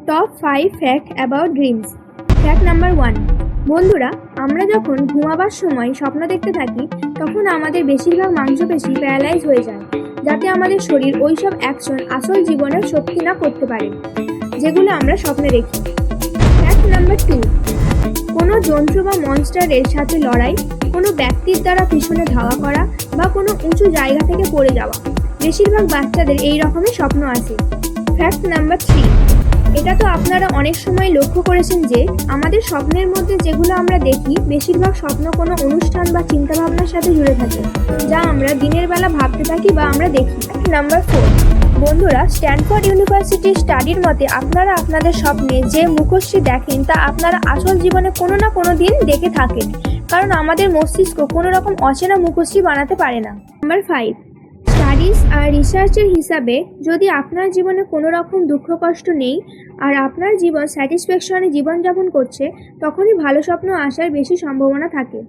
Top 5 fact about dreams. Fact number 1। বন্ধুরা, আমরা যখন ঘুমাবার সময় স্বপ্ন দেখতে থাকি তখন আমাদের বেশিরভাগ মাংসপেশি প্যারালাইজ হয়ে যায়, যাতে আমাদের শরীর ওইসব অ্যাকশন আসল জীবনে সত্যি না করতে পারে যেগুলো আমরা স্বপ্নে দেখি। Fact number 2। কোনো যন্ত্র বা মনস্টারের সাথে লড়াই, কোনো ব্যক্তির দ্বারা পিছনে ধাওয়া করা বা কোনো উঁচু জায়গা থেকে পড়ে যাওয়া, বেশিরভাগ বাচ্চাদের এই রকমের স্বপ্ন আসে। Fact number 3। এটা তো আপনারা অনেক সময় লক্ষ্য করেছেন যে আমাদের স্বপ্নের মধ্যে যেগুলো আমরা দেখি বেশিরভাগ স্বপ্ন কোনো অনুষ্ঠান বা চিন্তাভাবনার সাথে জুড়ে থাকে, যা আমরা দিনের বেলা ভাবতে থাকি বা আমরা দেখি। নাম্বার 4। বন্ধুরা, স্ট্যানফোর্ড ইউনিভার্সিটির স্টাডির মতে আপনারা আপনাদের স্বপ্নে যে মুখোশটি দেখেন তা আপনারা আসল জীবনে কোনো না কোনো দিন দেখে থাকেন, কারণ আমাদের মস্তিষ্ক কোনো রকম অচেনা মুখোশটি বানাতে পারে না। নাম্বার 5। স্টাডিজ আর রিসার্চের হিসাবে যদি আপনার জীবনে কোনো রকম দুঃখ কষ্ট নেই আর আপনার জীবন স্যাটিসফ্যাকশনে জীবনযাপন করছে, তখনই ভালো স্বপ্ন আসার বেশি সম্ভাবনা থাকে।